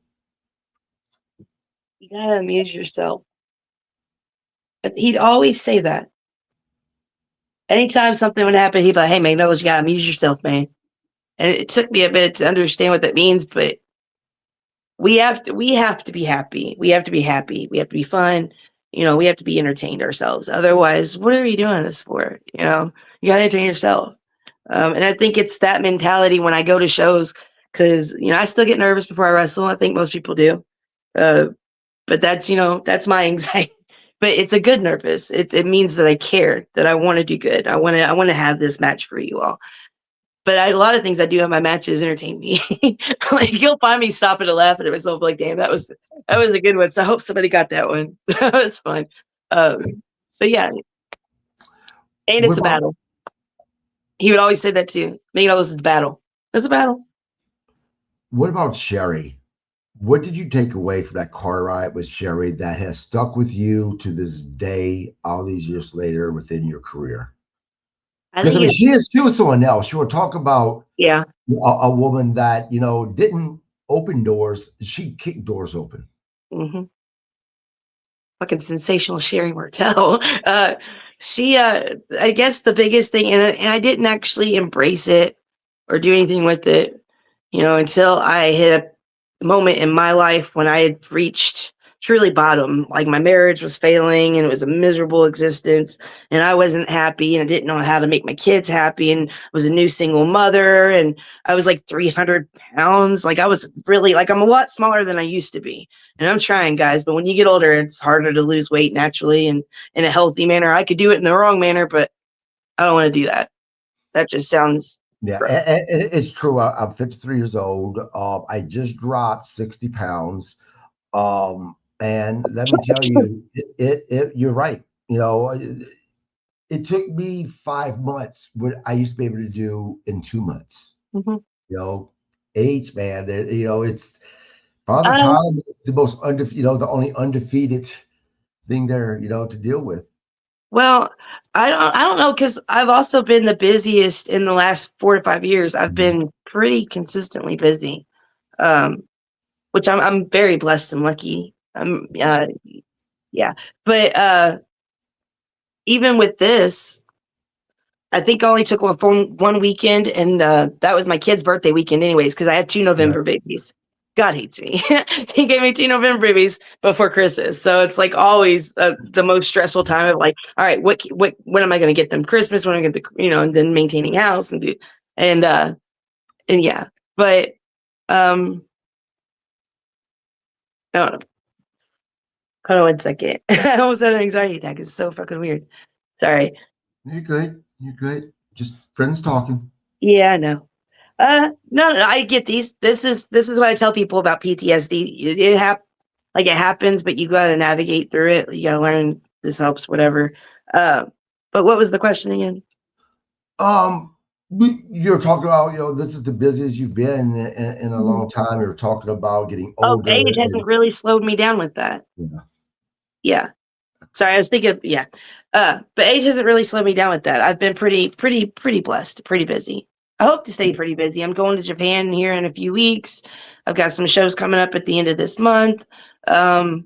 S2: You gotta amuse yourself. But he'd always say that. Anytime something would happen, he'd be like, hey, man, you gotta amuse yourself, man. And it took me a bit to understand what that means, but we have to be happy. We have to be happy. We have to be fun. We have to be entertained ourselves. Otherwise, what are you doing this for? You gotta entertain yourself. And I think it's that mentality when I go to shows, because I still get nervous before I wrestle. I think most people do. But that's my anxiety. But it's a good nervous. It means that I care, that I want to do good. I want to have this match for you all. But a lot of things I do in my matches entertain me. Like, you'll find me stopping to laugh at myself. Like, damn, that was a good one. So I hope somebody got that one. That was fun. But yeah, and it's a battle. He would always say that too. It's a battle. It's a battle.
S1: What about Sherry? What did you take away from that car ride with Sherry that has stuck with you to this day, all these years later within your career? Because she was someone else. She would talk about a woman that didn't open doors; she kicked doors open.
S2: Mm-hmm. Fucking sensational Sherry Martel. She, I guess the biggest thing, and I didn't actually embrace it or do anything with it, until I hit a moment in my life when I had reached truly bottom. Like, my marriage was failing and it was a miserable existence, and I wasn't happy, and I didn't know how to make my kids happy, and I was a new single mother, and I was like 300 pounds. Like, I was really, like, I'm a lot smaller than I used to be, and I'm trying, guys, but when you get older, it's harder to lose weight naturally and in a healthy manner. I could do it in the wrong manner, but I don't want to do that. That just sounds
S1: it's true. I'm 53 years old. I just dropped 60 pounds. And let me tell you, you're right. It took me 5 months what I used to be able to do in 2 months.
S2: Mm-hmm.
S1: Age, man. It's Father Time is the most the only undefeated thing there, to deal with.
S2: Well, I don't know, because I've also been the busiest in the last 4 to 5 years. I've been pretty consistently busy, which I'm very blessed and lucky. But even with this, I think I only took one weekend, and that was my kid's birthday weekend anyways, because I had 2 November babies. God hates me. He gave me 2 November babies before Christmas. So it's like always the most stressful time of like, all right, when am I going to get them Christmas? When am I going to, and then maintaining house and yeah, but I don't know. Hold on 1 second. I almost had an anxiety attack. It's so fucking weird. Sorry.
S1: You're good. You're good. Just friends talking.
S2: Yeah, I know. No, I get these. This is what I tell people about PTSD. It happens, but you got to navigate through it. You got to learn. This helps, whatever. But what was the question again?
S1: You're talking about, this is the busiest you've been in a long time. You're talking about getting
S2: Oh,
S1: older.
S2: age hasn't really slowed me down with that.
S1: Yeah.
S2: Yeah. Sorry, I was thinking, yeah. But age hasn't really slowed me down with that. I've been pretty blessed, pretty busy. I hope to stay pretty busy. I'm going to Japan here in a few weeks. I've got some shows coming up at the end of this month. And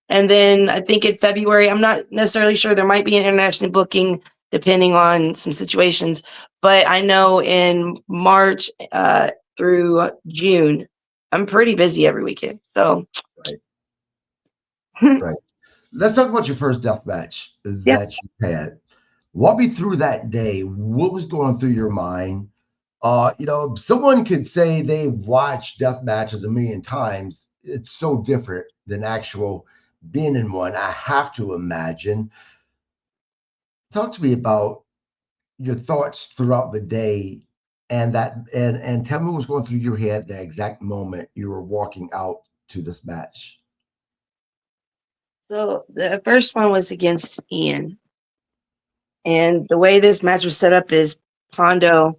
S2: then I think in February, I'm not necessarily sure, there might be an international booking depending on some situations. But I know in March through June, I'm pretty busy every weekend. So,
S1: Right. Let's talk about your first death match
S2: yeah.
S1: that you had. Walk me through that day. What was going through your mind? Someone could say they've watched death matches a million times. It's so different than actual being in one. I have to imagine. Talk to me about your thoughts throughout the day, and tell me what's going through your head the exact moment you were walking out to this match.
S2: So the first one was against Ian. And the way this match was set up is Pondo,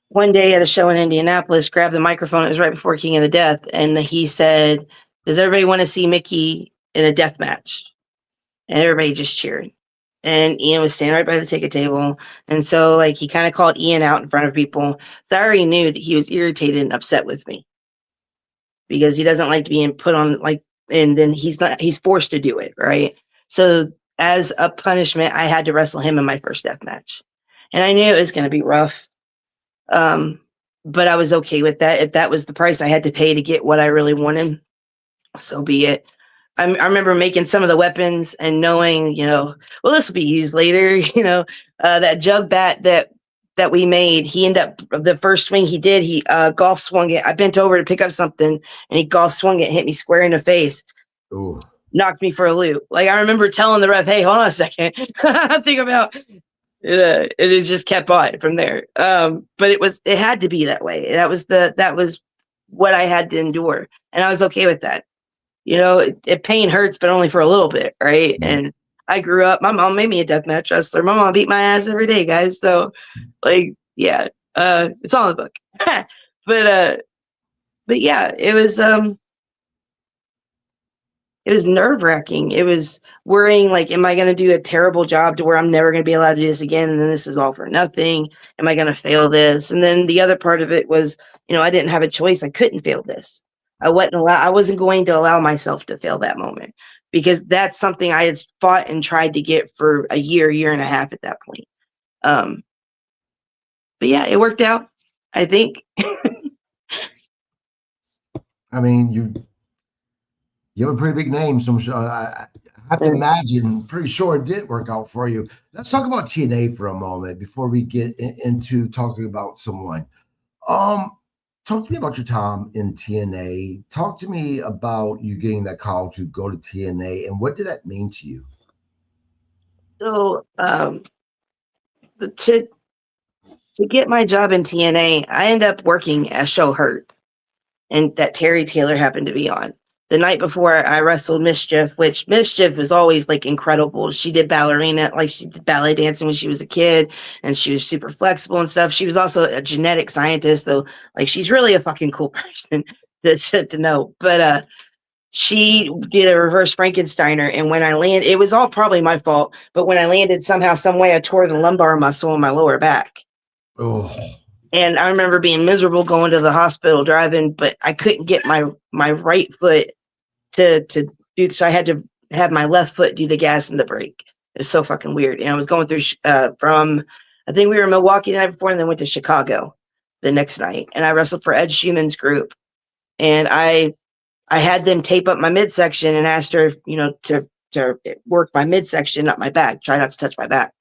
S2: one day at a show in Indianapolis, grabbed the microphone. It was right before King of the Death. And he said, "Does everybody want to see Mickie in a death match?" And everybody just cheered. And Ian was standing right by the ticket table. And so like he kind of called Ian out in front of people. So I already knew that he was irritated and upset with me because he doesn't like being put on and then he's forced to do it. Right. So as a punishment, I had to wrestle him in my first death match. And I knew it was going to be rough. But I was okay with that. If that was the price I had to pay to get what I really wanted, so be it. I remember making some of the weapons and knowing, well, this will be used later. That jug bat that we made, he ended up, the first swing he did, he golf swung it. I bent over to pick up something and he golf swung it, hit me square in the face. Ooh. Knocked me for a loop. Like I remember telling the ref, "Hey, hold on a second." Think about it just kept on from there. But it had to be that way. That was what I had to endure. And I was okay with that. Pain hurts, but only for a little bit, right? Mm-hmm. And I grew up, my mom made me a deathmatch wrestler. My mom beat my ass every day, guys. So yeah, it's all in the book. but yeah, it was nerve-wracking. It was worrying, like, am I going to do a terrible job to where I'm never going to be allowed to do this again? And then this is all for nothing. Am I going to fail this? And then the other part of it was, I didn't have a choice. I couldn't fail this. I wasn't going to allow myself to fail that moment because that's something I had fought and tried to get for a year and a half at that point. But yeah, it worked out, I think.
S1: I mean, you have a pretty big name, so I have to imagine, pretty sure it did work out for you. Let's talk about TNA for a moment before we get into talking about someone. Talk to me about your time in TNA. Talk to me about you getting that call to go to TNA, and what did that mean to you?
S2: So, to get my job in TNA, I ended up working a show Hurt, and that Terry Taylor happened to be on. The night before I wrestled Mischief, which Mischief was always like incredible. She did ballerina, like she did ballet dancing when she was a kid, and she was super flexible and stuff. She was also a genetic scientist, though. Like she's really a fucking cool person to know. But she did a reverse Frankensteiner, and when I landed, it was all probably my fault. But when I landed, somehow, some way, I tore the lumbar muscle in my lower back. Oh. And I remember being miserable going to the hospital driving, but I couldn't get my right foot to do, so I had to have my left foot do the gas and the brake. It was so fucking weird. And I was going through from, I think we were in Milwaukee the night before, and then went to Chicago the next night. And I wrestled for Ed Schumann's group. And I had them tape up my midsection and asked her, to work my midsection, not my back. Try not to touch my back.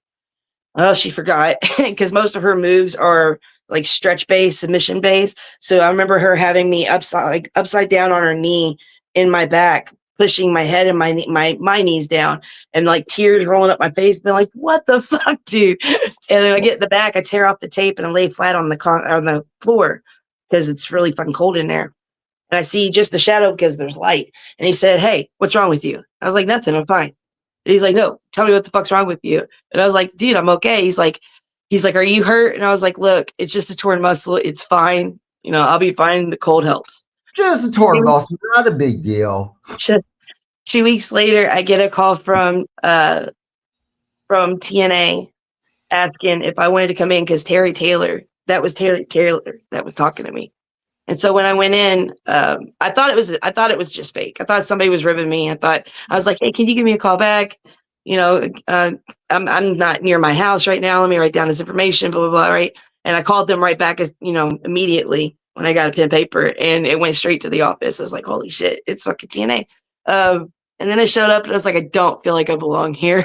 S2: Well, she forgot because most of her moves are like stretch base, submission base. So I remember her having me upside down on her knee in my back, pushing my head and my knees down, and like tears rolling up my face, being like, "What the fuck, dude?" And then I get in the back, I tear off the tape and I lay flat on the floor because it's really fucking cold in there. And I see just the shadow because there's light. And he said, "Hey, what's wrong with you?" I was like, "Nothing, I'm fine." And he's like, "No, tell me what the fuck's wrong with you." And I was like, "Dude, I'm okay." He's like, he's like, "Are you hurt?" And I was like, "Look, it's just a torn muscle. It's fine. You know, I'll be fine. The cold helps."
S1: Just a torn muscle, not a big deal.
S2: Just 2 weeks later, I get a call from TNA asking if I wanted to come in because Terry Taylor that was talking to me. And so when I went in, I thought it was just fake. I thought somebody was ribbing me. I was like, "Hey, can you give me a call back? You know, I'm not near my house right now. Let me write down this information, blah, blah, blah." Right. And I called them right back immediately when I got a pen and paper, and it went straight to the office. I was like, "Holy shit, it's fucking TNA." And then I showed up and I was like, "I don't feel like I belong here."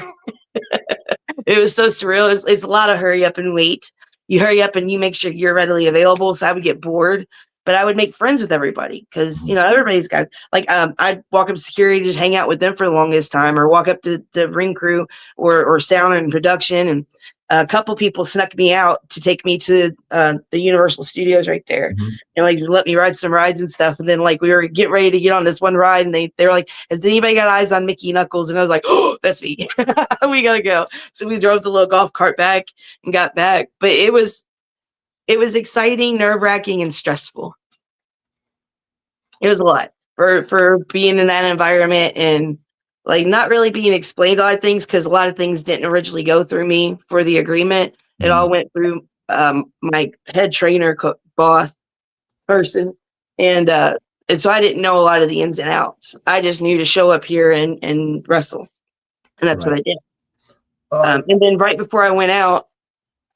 S2: It was so surreal. It's a lot of hurry up and wait. You hurry up and you make sure you're readily available. So I would get bored, but I would make friends with everybody because, everybody's got I'd walk up to security, just hang out with them for the longest time, or walk up to the ring crew or sound and production. And a couple people snuck me out to take me to the Universal Studios right there. And let me ride some rides and stuff. And then we were getting ready to get on this one ride, and they were like, "Has anybody got eyes on Mickie Knuckles?" And I was like, "Oh, that's me." We gotta go. So we drove the little golf cart back and got back. But it was exciting, nerve-wracking, and stressful. It was a lot for being in that environment and not really being explained a lot of things, because a lot of things didn't originally go through me for the agreement. It all went through my head trainer, boss person. And so I didn't know a lot of the ins and outs. I just knew to show up here and wrestle. And that's what I did. And then right before I went out,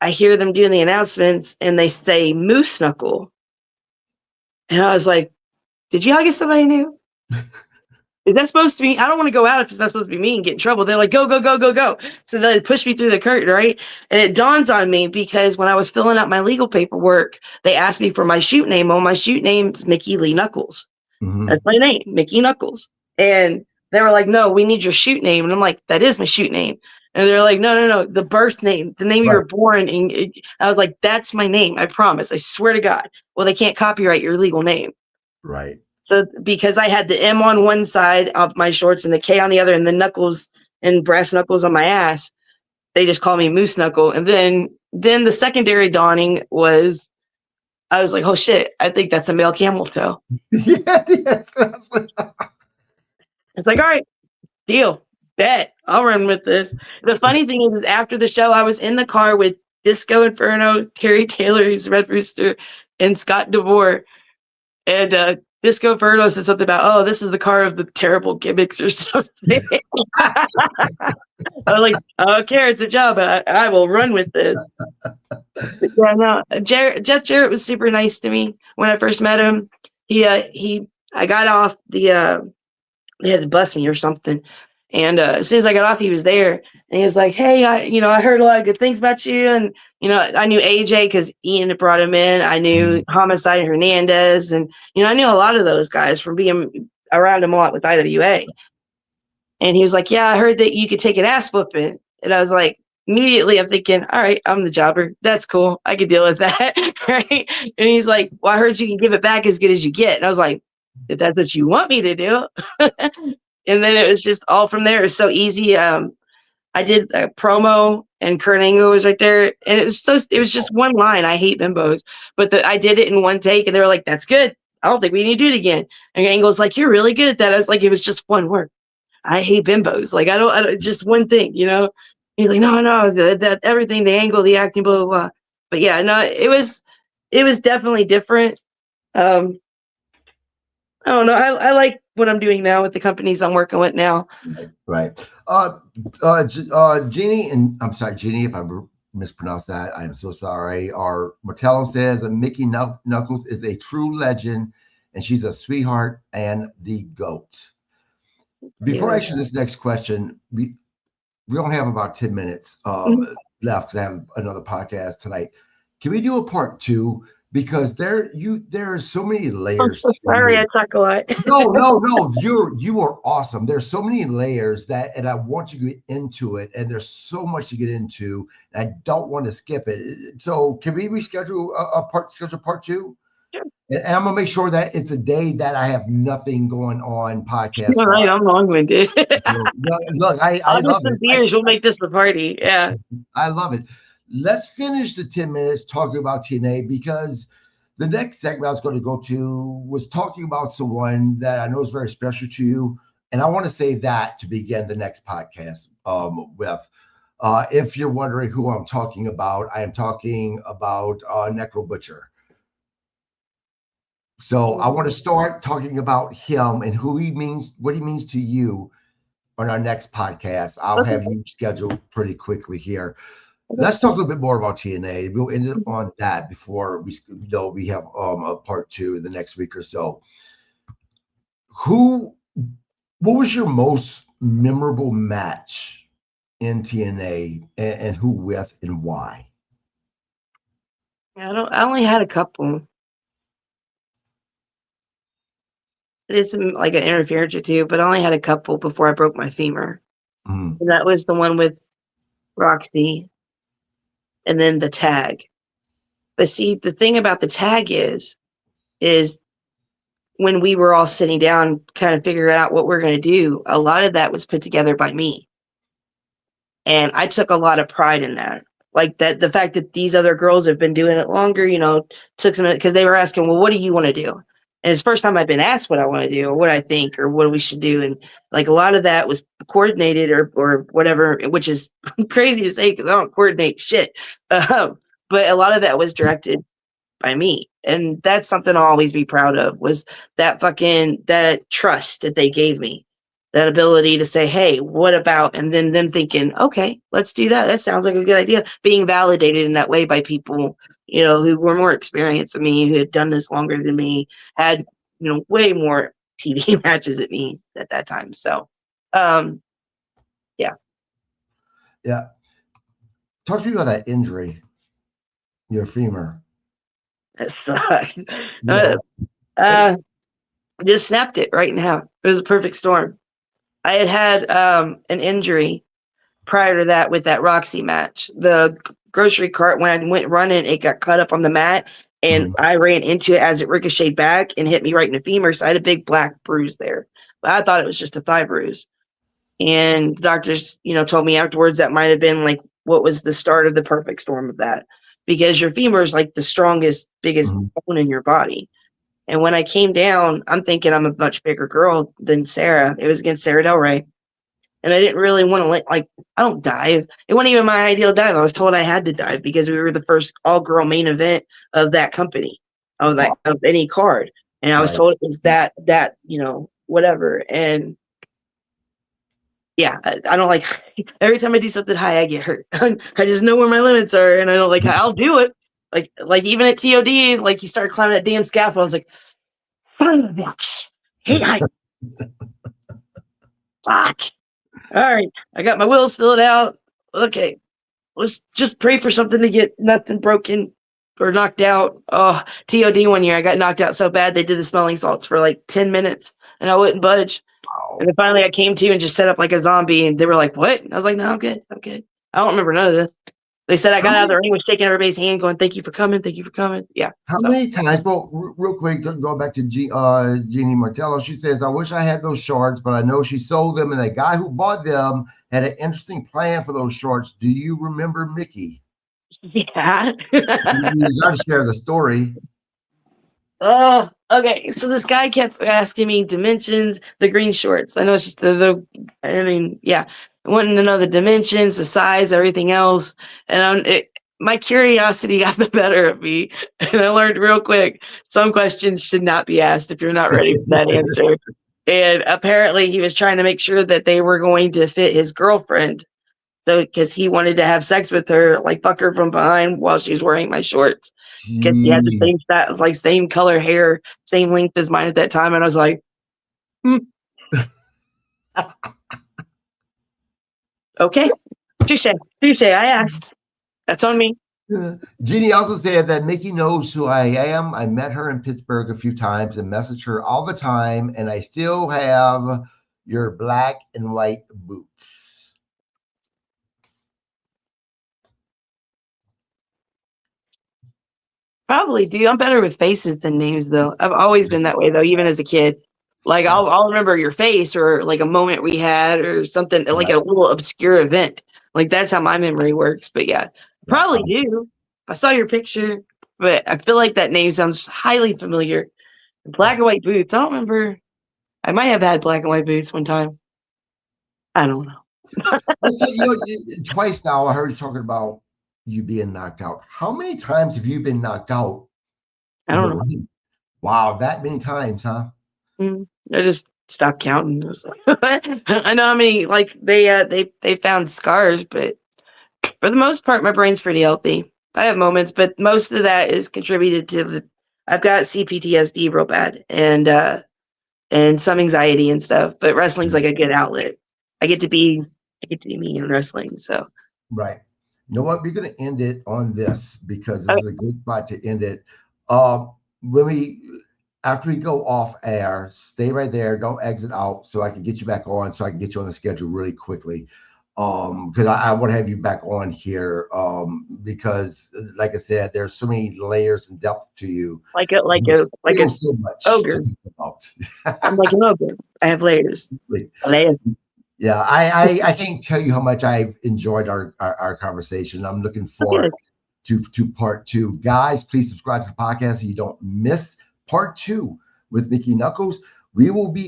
S2: I hear them doing the announcements and they say Moose Knuckle. And I was like, "Did you get somebody new? Is that supposed to be? I don't want to go out if it's not supposed to be me and get in trouble." They're like, "Go, go, go, go, go." So they push me through the curtain, right? And it dawns on me, because when I was filling out my legal paperwork, they asked me for my shoot name. Well, my shoot name's Mickie Lee Knuckles. That's my name, Mickie Knuckles. And they were like, "No, we need your shoot name." And I'm like, "That is my shoot name." And they're like, no, the birth name, the name you were born in. I was like, "That's my name. I promise. I swear to God." Well, they can't copyright your legal name.
S1: Right.
S2: So because I had the M on one side of my shorts and the K on the other, and the knuckles and brass knuckles on my ass, they just call me Moose Knuckle. And then the secondary dawning was, I was like, "Oh shit, I think that's a male camel toe."
S1: Yes.
S2: It's like, "All right, deal, bet, I'll run with this." The funny thing is after the show, I was in the car with Disco Inferno, Terry Taylor, who's Red Rooster, and Scott DeVore. And Disco Inferno said something about, "Oh, this is the car of the terrible gimmicks," or something. I was like, "I don't care, it's a job, but I will run with this." But yeah, no, Jeff Jarrett was super nice to me when I first met him. I got off the they had to bus me or something. And as soon as I got off, he was there, and he was like, "Hey, I heard a lot of good things about you." And, I knew AJ because Ian had brought him in. I knew Homicide and Hernandez. And, I knew a lot of those guys from being around him a lot with IWA. And he was like, "Yeah, I heard that you could take an ass whooping." And I was like, immediately I'm thinking, "All right, I'm the jobber. That's cool. I can deal with that." Right. And he's like, "Well, I heard you can give it back as good as you get." And I was like, "If that's what you want me to do." And then it was just all from there. It was so easy. I did a promo, and Kurt Angle was right there, and it was just one line: "I hate bimbos." But I did it in one take, and they were like, "That's good. I don't think we need to do it again." And Angle's like, "You're really good at that." I was like, "It was just one word. I hate bimbos. I don't just one thing, He's like, no, that everything, the angle, the acting, blah, blah, blah." But yeah, no, it was definitely different. I don't know. I like what I'm doing now with the companies I'm working with now.
S1: Right. Jeannie, and I'm sorry, Jeannie, if I mispronounced that, I am so sorry. Our Martello says that Mickie Knuckles is a true legend, and she's a sweetheart and the GOAT. Before I ask you this next question, we only have about 10 minutes left because I have another podcast tonight. Can we do a part 2? Because there are so many layers.
S2: I'm so sorry, I talk a lot.
S1: No. You are awesome. There's so many layers and I want you to get into it. And there's so much to get into. And I don't want to skip it. So can we reschedule schedule part 2?
S2: Sure.
S1: And I'm gonna make sure that it's a day that I have nothing going on podcast.
S2: All right, I'm long-winded.
S1: Look, I love
S2: some beers. We'll make this the party. Yeah,
S1: I love it. let's finish the 10 minutes talking about TNA, because the next segment I was going to go to was talking about someone that I know is very special to you. And I want to say that to begin the next podcast with. If you're wondering who I'm talking about, I am talking about Necro Butcher. So I want to start talking about him and who he means, what he means to you on our next podcast. I'll have you scheduled pretty quickly here. Let's talk a little bit more about TNA. We'll end up on that before we have a part 2 the next week or so. What was your most memorable match in TNA, and who with and why?
S2: I only had a couple. It is like an interference or two, but I only had a couple before I broke my femur. And that was the one with Roxy, and then the tag. But see, the thing about the tag is when we were all sitting down, kind of figuring out what we're going to do, a lot of that was put together by me. And I took a lot of pride in that. Like that, the fact that these other girls have been doing it longer, took some, because they were asking, well, what do you want to do? And it's the first time I've been asked what I want to do or what I think or what we should do. And like a lot of that was coordinated or whatever, which is crazy to say because I don't coordinate shit. But a lot of that was directed by me. And that's something I'll always be proud of, was that trust that they gave me, that ability to say, hey, what about, and then them thinking, okay, let's do that. That sounds like a good idea. Being validated in that way by people, who were more experienced than me, who had done this longer than me, had, way more TV matches at me at that time. So, yeah.
S1: Yeah. Talk to me about that injury, your femur.
S2: That sucked. Just snapped it right in half. It was a perfect storm. I had an injury prior to that with that Roxy match. The grocery cart, when I went running, it got cut up on the mat, and I ran into it as it ricocheted back and hit me right in the femur. So I had a big black bruise there. But I thought it was just a thigh bruise. And doctors, told me afterwards that might have been like what was the start of the perfect storm of that, because your femur is like the strongest, biggest bone in your body. And when I came down, I'm thinking I'm a much bigger girl than Sarah. It was against Sarah Del Rey. And I didn't really want to I don't dive. It wasn't even my ideal dive. I was told I had to dive because we were the first all-girl main event of that company, of any card. And I was told it was that, whatever. And yeah, I don't like, every time I do something high, I get hurt. I just know where my limits are, and I don't like, I'll do it. Like even at TOD, like you started climbing that damn scaffold, I was like, son of a bitch. Hey, fuck. All right, I got my wheels filled out. Okay, let's just pray for something to get nothing broken or knocked out. Oh, TOD one year, I got knocked out so bad they did the smelling salts for like 10 minutes, and I wouldn't budge. And then finally I came to and just set up like a zombie, and they were like, what? And I was like, no, I'm good. I don't remember none of this. They said I got out of the ring, was shaking everybody's hand, going, thank you for coming. Yeah.
S1: How many times? Well, real quick, to go back to Jeannie Martello, she says, I wish I had those shorts, but I know she sold them, and the guy who bought them had an interesting plan for those shorts. Do you remember Mickie?
S2: Yeah.
S1: You got to share the story.
S2: Oh, okay. So this guy kept asking me dimensions, the green shorts. I know it's just yeah. Wanting to know the dimensions, the size, everything else. And my curiosity got the better of me. And I learned real quick, some questions should not be asked if you're not ready for that answer. And apparently he was trying to make sure that they were going to fit his girlfriend. So, because he wanted to have sex with her, like fuck her from behind while she was wearing my shorts. Because he had the same style, like same color hair, same length as mine at that time. And I was like, okay, touche. I asked. That's on me.
S1: Jeannie also said that Mickie knows who I am. I met her in Pittsburgh a few times and message her all the time, and I still have your black and white boots.
S2: Probably do. I'm better with faces than names, though. I've always been that way, though, even as a kid. Like I'll remember your face or like a moment we had or something, like a little obscure event. Like that's how my memory works. But yeah,
S1: Yeah.
S2: Probably do. I saw your picture, but I feel like that name sounds highly familiar. Black and white boots. I don't remember. I might have had black and white boots one time. I don't know.
S1: So, twice now I heard you talking about you being knocked out. How many times have you been knocked out
S2: I
S1: in the
S2: don't know.
S1: ring? Wow, that many times, huh?
S2: I just stopped counting. It was like, I know how many. Like they found scars, but for the most part, my brain's pretty healthy. I have moments, but most of that is contributed to I've got CPTSD real bad, and some anxiety and stuff. But wrestling's like a good outlet. I get to be me in wrestling. So
S1: Right. You know what? We're going to end it on this because this
S2: okay.
S1: is a good spot to end it. When after we go off air, stay right there. Don't exit out so I can get you back on, so I can get you on the schedule really quickly. Because I want to have you back on here. Because like I said, there's so many layers and depth to you. There's still so much
S2: ogre.
S1: to talk about.
S2: I'm like an ogre. I have layers. Layers.
S1: Yeah, I can't tell you how much I've enjoyed our conversation. I'm looking forward to part two. Guys, please subscribe to the podcast so you don't miss part two with Mickie Knuckles.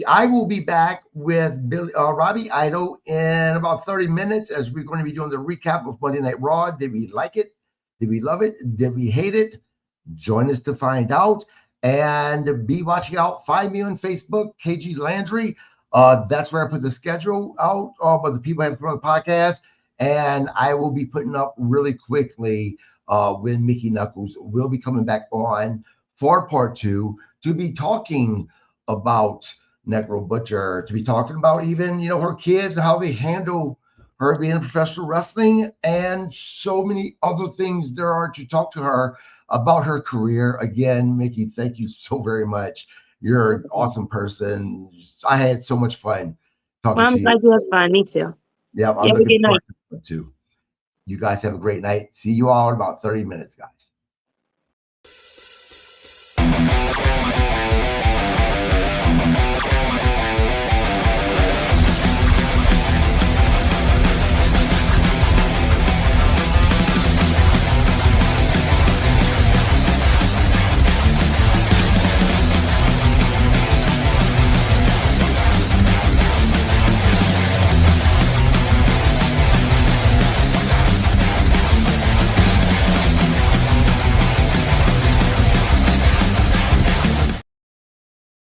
S1: I will be back with Robbie Idol in about 30 minutes as we're going to be doing the recap of Monday Night Raw. Did we like it? Did we love it? Did we hate it? Join us to find out. And be watching out. Find me on Facebook, Kg Landry. That's where I put the schedule out, but the people have put on the podcast, and I will be putting up really quickly when Mickie Knuckles will be coming back on for part two to be talking about Necro Butcher, to be talking about even her kids and how they handle her being in professional wrestling, and so many other things there are to talk to her about her career. Again, Mickie, thank you so very much. You're an awesome person. I had so much fun talking to you.
S2: I'm glad you had fun. Me too.
S1: Yeah, I'm looking forward to it too. You guys have a great night. See you all in about 30 minutes, guys.